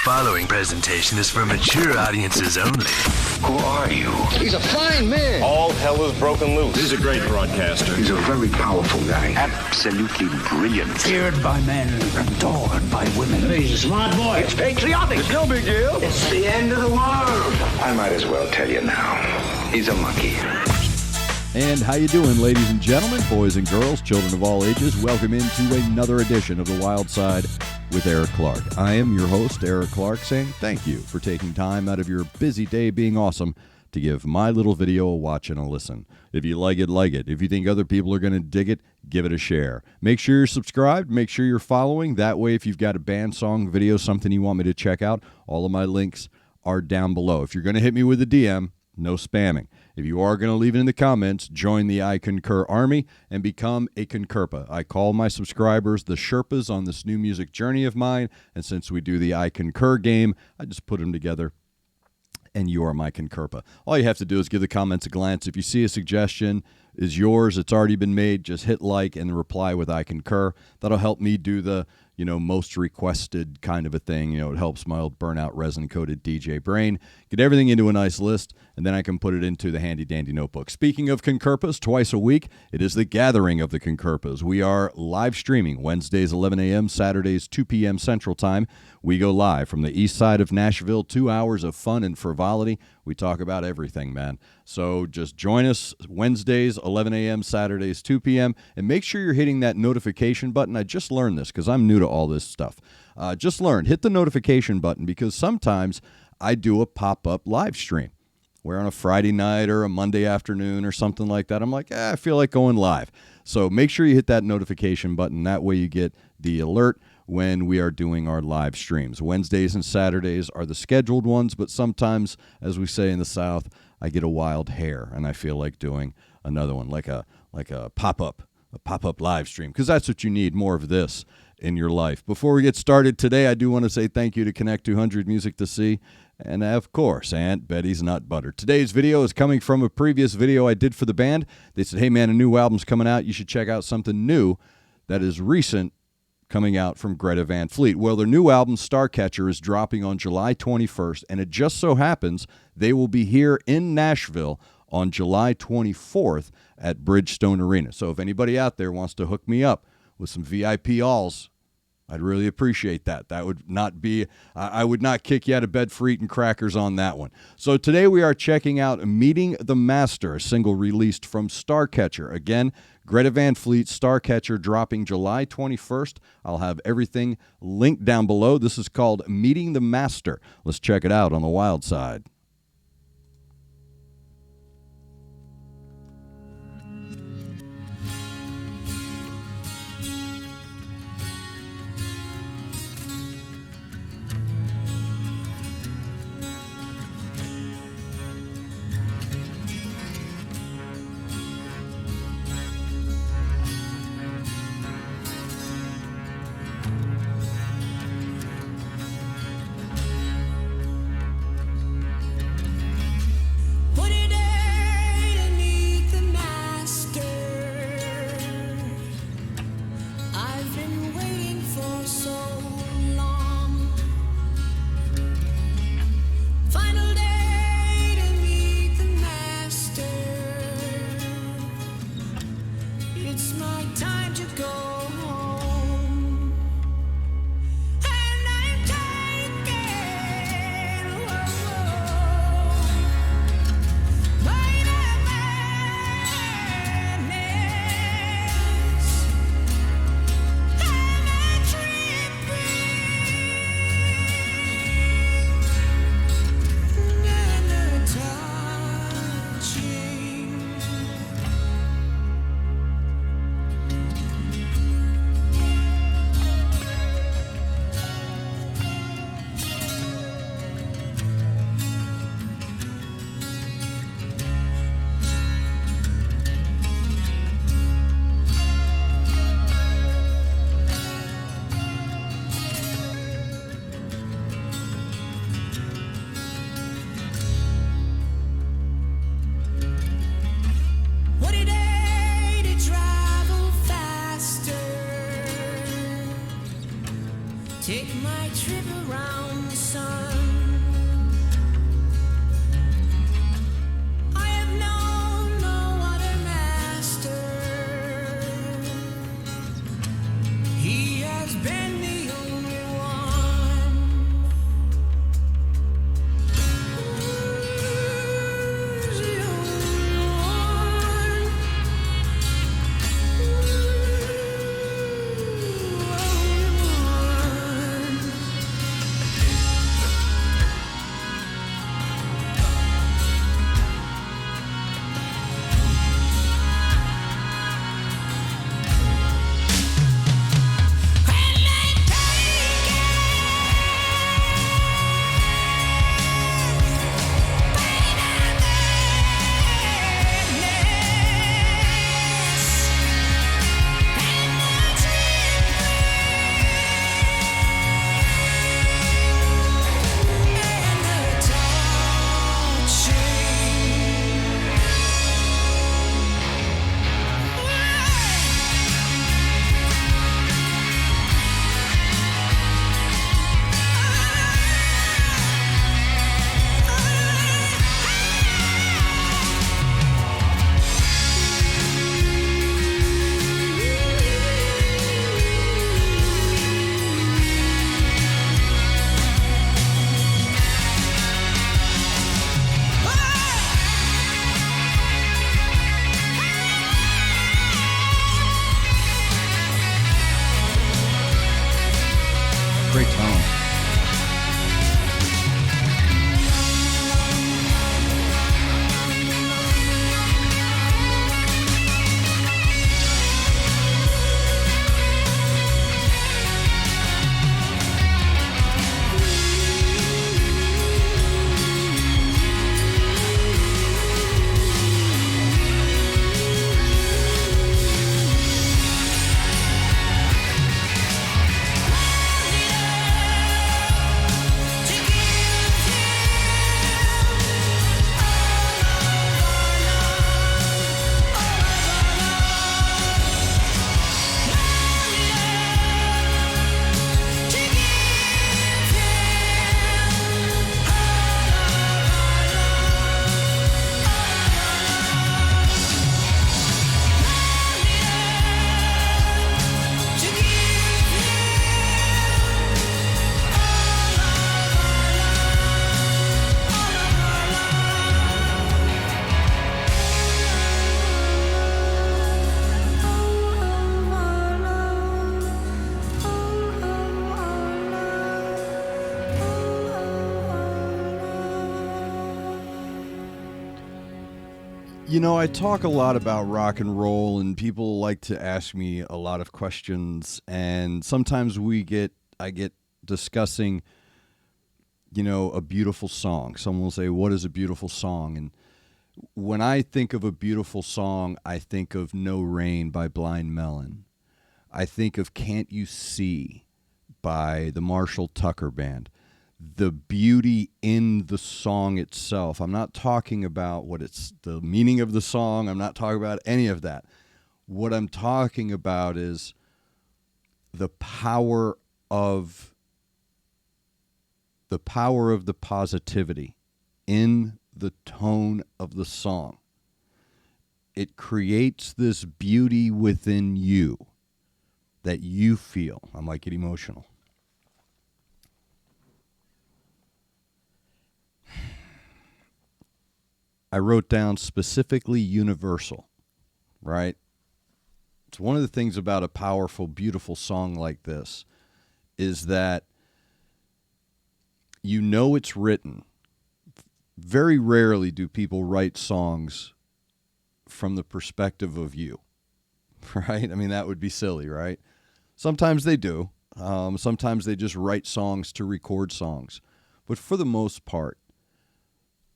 following presentation is for mature audiences only. Who are you? He's a fine man. All hell is broken loose. He's a great broadcaster. He's a very powerful guy. Absolutely brilliant. Feared by men, adored by women. He's a smart boy. It's patriotic. It's no big deal. It's the end of the world. I might as well tell you now. He's a monkey. And how you doing, ladies and gentlemen, boys and girls, children of all ages? Welcome into another edition of The Wyldeside with Eric Clark. I am your host, Eric Clark, saying thank you for taking time out of your busy day being awesome to give my little video a watch and a listen. If you like it, like it. If you think other people are going to dig it, give it a share. Make sure you're subscribed. Make sure you're following. That way, if you've got a band, song, video, something you want me to check out, all of my links are down below. If you're going to hit me with a DM, no spamming. If you are going to leave it in the comments, join the I Concur Army and become a Concurpa. I call my subscribers the Sherpas on this new music journey of mine, and since we do the I Concur game, I just put them together, and you are my Concurpa. All you have to do is give the comments a glance. If you see a suggestion is yours, it's already been made, just hit like and reply with I Concur. That'll help me do the most requested kind of a thing. It helps my old burnout resin-coated DJ brain get everything into a nice list, and then I can put it into the handy-dandy notebook. Speaking of Concurpas, twice a week, it is the gathering of the Concurpas. We are live streaming Wednesdays 11 a.m., Saturdays 2 p.m. Central Time. We go live from the east side of Nashville, 2 hours of fun and frivolity. We talk about everything, man. So just join us Wednesdays, 11 a.m., Saturdays, 2 p.m., and make sure you're hitting that notification button. I just learned this because I'm new to all this stuff. Hit the notification button because sometimes I do a pop-up live stream where on a Friday night or a Monday afternoon or something like that, I'm like, I feel like going live. So make sure you hit that notification button. That way you get the alert when we are doing our live streams. Wednesdays and Saturdays are the scheduled ones, but sometimes, as we say in the South, I get a wild hair and I feel like doing another one, like a pop-up live stream, because that's what you need, more of this in your life. Before we get started today, I do want to say thank you to Connect 200 Music to See, and of course, Aunt Betty's Nut Butter. Today's video is coming from a previous video I did for the band. They said, hey man, a new album's coming out. You should check out something new that is recent coming out from Greta Van Fleet. Well, their new album, Starcatcher, is dropping on July 21st, and it just so happens they will be here in Nashville on July 24th at Bridgestone Arena. So if anybody out there wants to hook me up with some VIP alls, I'd really appreciate that. That would not be, I would not kick you out of bed for eating crackers on that one. So today we are checking out Meeting the Master, a single released from Starcatcher. Again, Greta Van Fleet, Starcatcher, dropping July 21st. I'll have everything linked down below. This is called Meeting the Master. Let's check it out on the Wyldeside. Take my trip around the sun. You know, I talk a lot about rock and roll, and people like to ask me a lot of questions, and sometimes I get discussing, you know, a beautiful song. Someone will say, "What is a beautiful song?" And when I think of a beautiful song, I think of No Rain by Blind Melon. I think of Can't You See by the Marshall Tucker Band. The beauty in the song itself. I'm not talking about what it's the meaning of the song. I'm not talking about any of that. What I'm talking about is the power of the positivity in the tone of the song. It creates this beauty within you that you feel. I might get emotional. I wrote down specifically universal, right? It's one of the things about a powerful, beautiful song like this is that you know it's written. Very rarely do people write songs from the perspective of you, right? I mean, that would be silly, right? Sometimes they do. Sometimes they just write songs to record songs. But for the most part,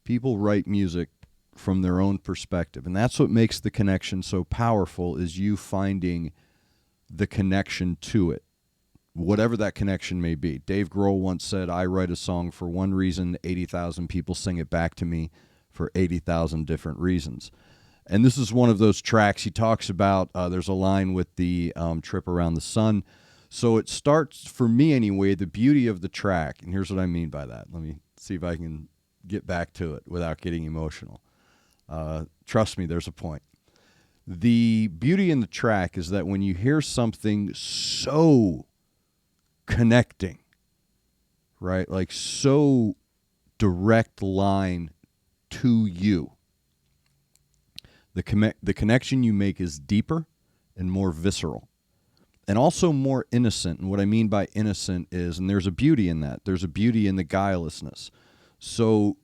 people write music from their own perspective. And that's what makes the connection so powerful, is you finding the connection to it, whatever that connection may be. Dave Grohl once said, "I write a song for one reason, 80,000 people sing it back to me for 80,000 different reasons." And this is one of those tracks he talks about. There's a line with the trip around the sun. So it starts, for me anyway, the beauty of the track. And here's what I mean by that. Let me see if I can get back to it without getting emotional. Trust me, there's a point. The beauty in the track is that when you hear something so connecting, right, like so direct line to you, the connection you make is deeper and more visceral and also more innocent. And what I mean by innocent is, and there's a beauty in that, there's a beauty in the guilelessness. So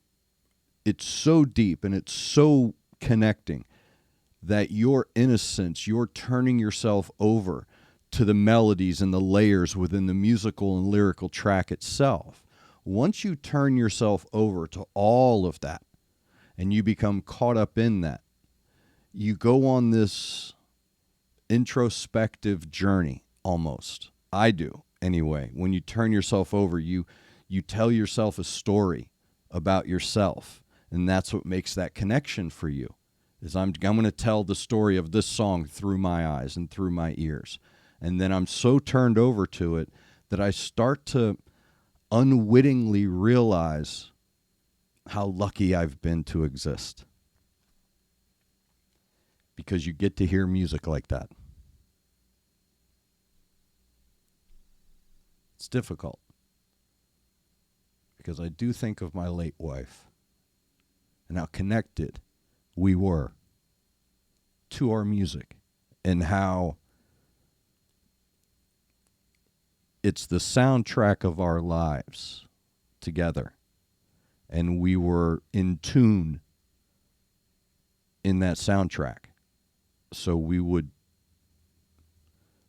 it's so deep and it's so connecting that your innocence, you're turning yourself over to the melodies and the layers within the musical and lyrical track itself. Once you turn yourself over to all of that and you become caught up in that, you go on this introspective journey almost. I do anyway. When you turn yourself over, you tell yourself a story about yourself. And that's what makes that connection for you, is I'm going to tell the story of this song through my eyes and through my ears. And then I'm so turned over to it that I start to unwittingly realize how lucky I've been to exist. Because you get to hear music like that. It's difficult. Because I do think of my late wife and how connected we were to our music, and how it's the soundtrack of our lives together, and we were in tune in that soundtrack. So we would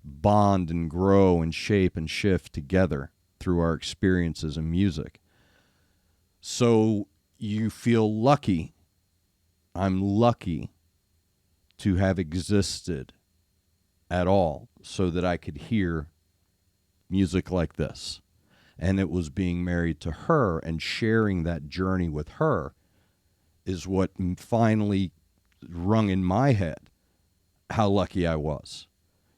bond and grow and shape and shift together through our experiences in music. So you feel lucky. I'm lucky to have existed at all so that I could hear music like this. And it was being married to her and sharing that journey with her is what finally rung in my head how lucky I was.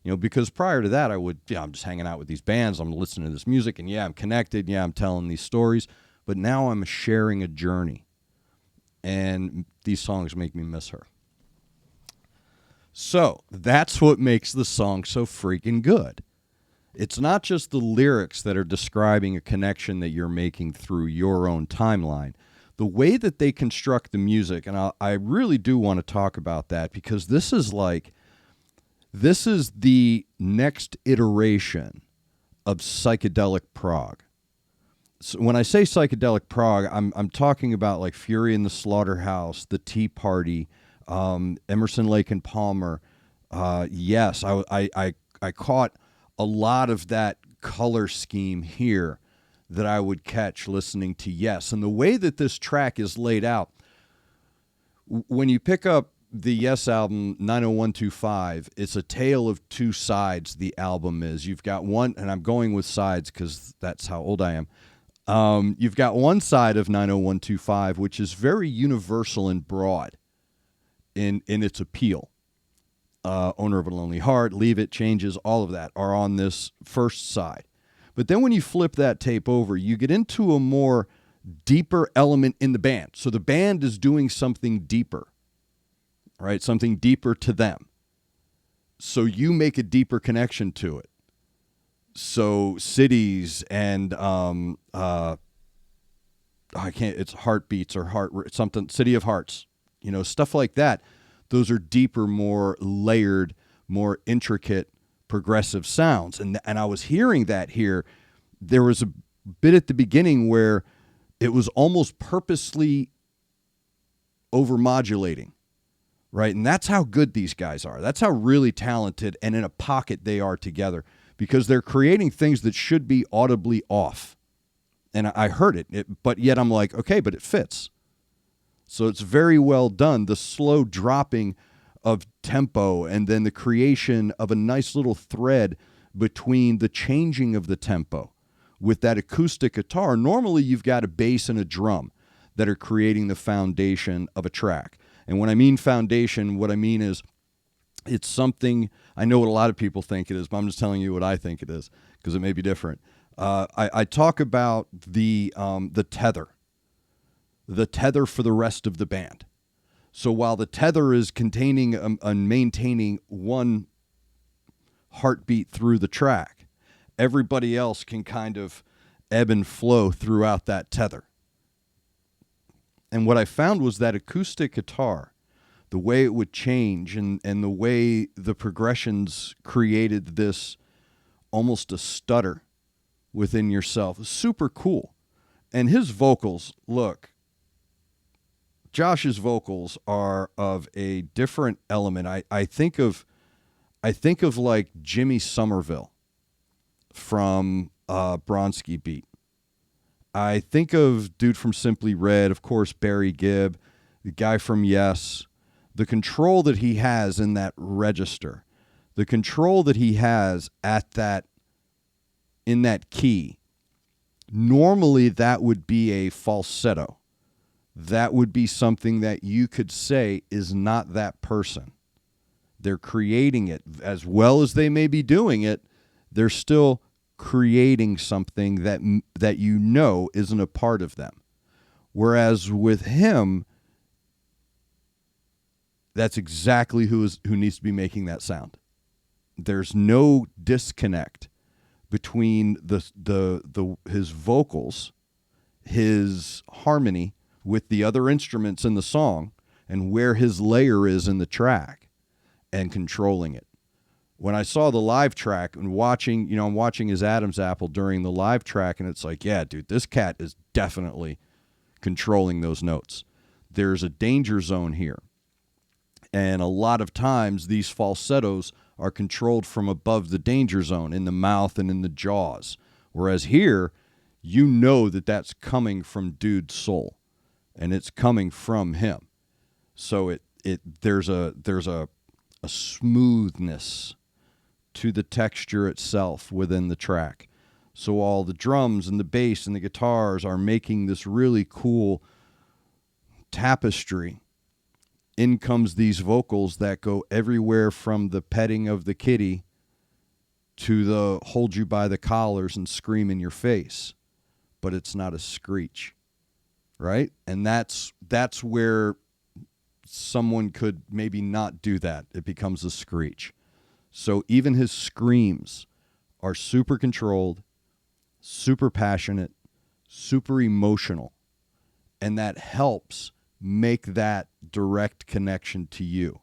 You know, because prior to that, I'm just hanging out with these bands, I'm listening to this music, and yeah, I'm connected, yeah, I'm telling these stories, but now I'm sharing a journey. And these songs make me miss her. So that's what makes the song so freaking good. It's not just the lyrics that are describing a connection that you're making through your own timeline. The way that they construct the music, and I really do want to talk about that, because this is the next iteration of Psychedelic Prague. So when I say Psychedelic Prague, I'm talking about like Fury in the Slaughterhouse, the Tea Party, Emerson, Lake and Palmer. Yes, I caught a lot of that color scheme here that I would catch listening to Yes. And the way that this track is laid out, when you pick up the Yes album, 90125, it's a tale of two sides, the album is. You've got one, and I'm going with sides because that's how old I am. You've got one side of 90125, which is very universal and broad in its appeal. Owner of a Lonely Heart, Leave It, Changes, all of that are on this first side. But then when you flip that tape over, you get into a more deeper element in the band. So the band is doing something deeper, right? Something deeper to them. So you make a deeper connection to it. So Cities and it's Heartbeats or something, City of Hearts, stuff like that. Those are deeper, more layered, more intricate, progressive sounds. And I was hearing that here. There was a bit at the beginning where it was almost purposely overmodulating, right? And that's how good these guys are. That's how really talented and in a pocket they are together, because they're creating things that should be audibly off. And I heard it, but yet I'm like, okay, but it fits. So it's very well done. The slow dropping of tempo and then the creation of a nice little thread between the changing of the tempo with that acoustic guitar. Normally you've got a bass and a drum that are creating the foundation of a track. And when I mean foundation, what I mean is it's something, I know what a lot of people think it is, but I'm just telling you what I think it is because it may be different. I talk about the tether. The tether for the rest of the band. So while the tether is containing and maintaining one heartbeat through the track, everybody else can kind of ebb and flow throughout that tether. And what I found was that acoustic guitar, the way it would change and the way the progressions created this almost a stutter within yourself, super cool. And his vocals, look, Josh's vocals are of a different element. I think of like Jimmy Somerville from Bronski Beat. I think of dude from Simply Red, of course, Barry Gibb, the guy from Yes. The control that he has in that register, the control that he has in that key. Normally that would be a falsetto. That would be something that you could say is not that person. They're creating it. As well as they may be doing it, they're still creating something that isn't a part of them. Whereas with him, that's exactly who needs to be making that sound. There's no disconnect between his vocals, his harmony with the other instruments in the song, and where his layer is in the track, and controlling it. When I saw the live track and I'm watching his Adam's Apple during the live track, and it's like, yeah, dude, this cat is definitely controlling those notes. There's a danger zone here. And a lot of times these falsettos are controlled from above the danger zone in the mouth and in the jaws. Whereas here, that's coming from dude's soul, and it's coming from him. So there's a smoothness to the texture itself within the track. So all the drums and the bass and the guitars are making this really cool tapestry. In comes these vocals that go everywhere from the petting of the kitty to the hold you by the collars and scream in your face. But it's not a screech, right? And that's where someone could maybe not do that. It becomes a screech. So even his screams are super controlled, super passionate, super emotional. And that helps make that direct connection to you.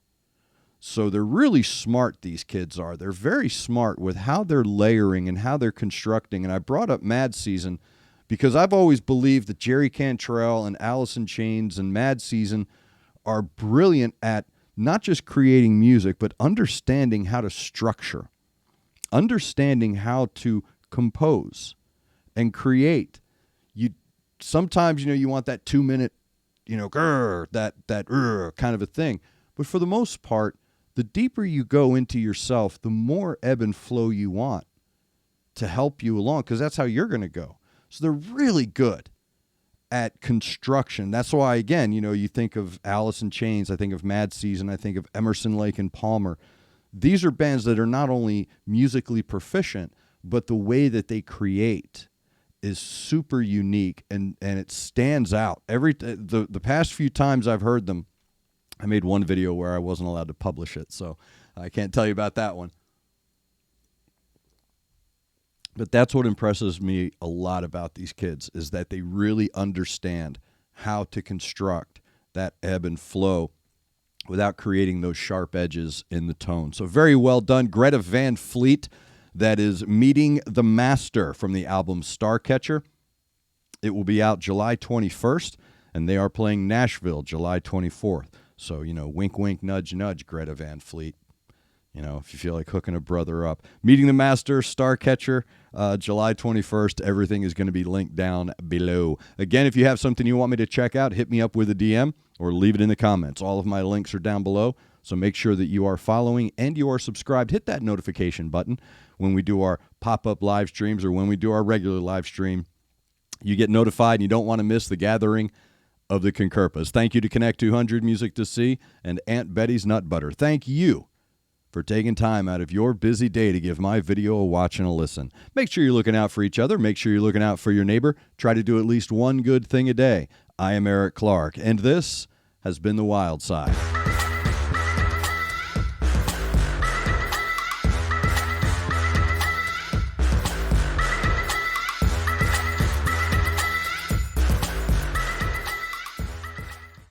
So they're really smart, these kids are. They're very smart with how they're layering and how they're constructing. And I brought up Mad Season because I've always believed that Jerry Cantrell and Alice in Chains and Mad Season are brilliant at not just creating music, but understanding how to structure, understanding how to compose and create. Sometimes, you want that 2-minute, that kind of a thing. But for the most part, the deeper you go into yourself, the more ebb and flow you want to help you along, because that's how you're going to go. So they're really good at construction. That's why, again, you think of Alice in Chains, I think of Mad Season, I think of Emerson, Lake and Palmer. These are bands that are not only musically proficient, but the way that they create is super unique, and it stands out. The past few times I've heard them, I made one video where I wasn't allowed to publish it, so I can't tell you about that one. But that's what impresses me a lot about these kids, is that they really understand how to construct that ebb and flow without creating those sharp edges in the tone. So very well done. Greta Van Fleet, that is Meeting the Master from the album Starcatcher. It will be out July 21st, and they are playing Nashville July 24th. So, wink, wink, nudge, nudge, Greta Van Fleet. If you feel like hooking a brother up. Meeting the Master, Starcatcher, July 21st. Everything is going to be linked down below. Again, if you have something you want me to check out, hit me up with a DM or leave it in the comments. All of my links are down below, so make sure that you are following and you are subscribed. Hit that notification button when we do our pop-up live streams or when we do our regular live stream. You get notified and you don't want to miss the gathering of the Concurpas. Thank you to Connect 200 Music to See and Aunt Betty's Nut Butter. Thank you for taking time out of your busy day to give my video a watch and a listen. Make sure you're looking out for each other. Make sure you're looking out for your neighbor. Try to do at least one good thing a day. I am Eric Clark, and this has been The Wild Side.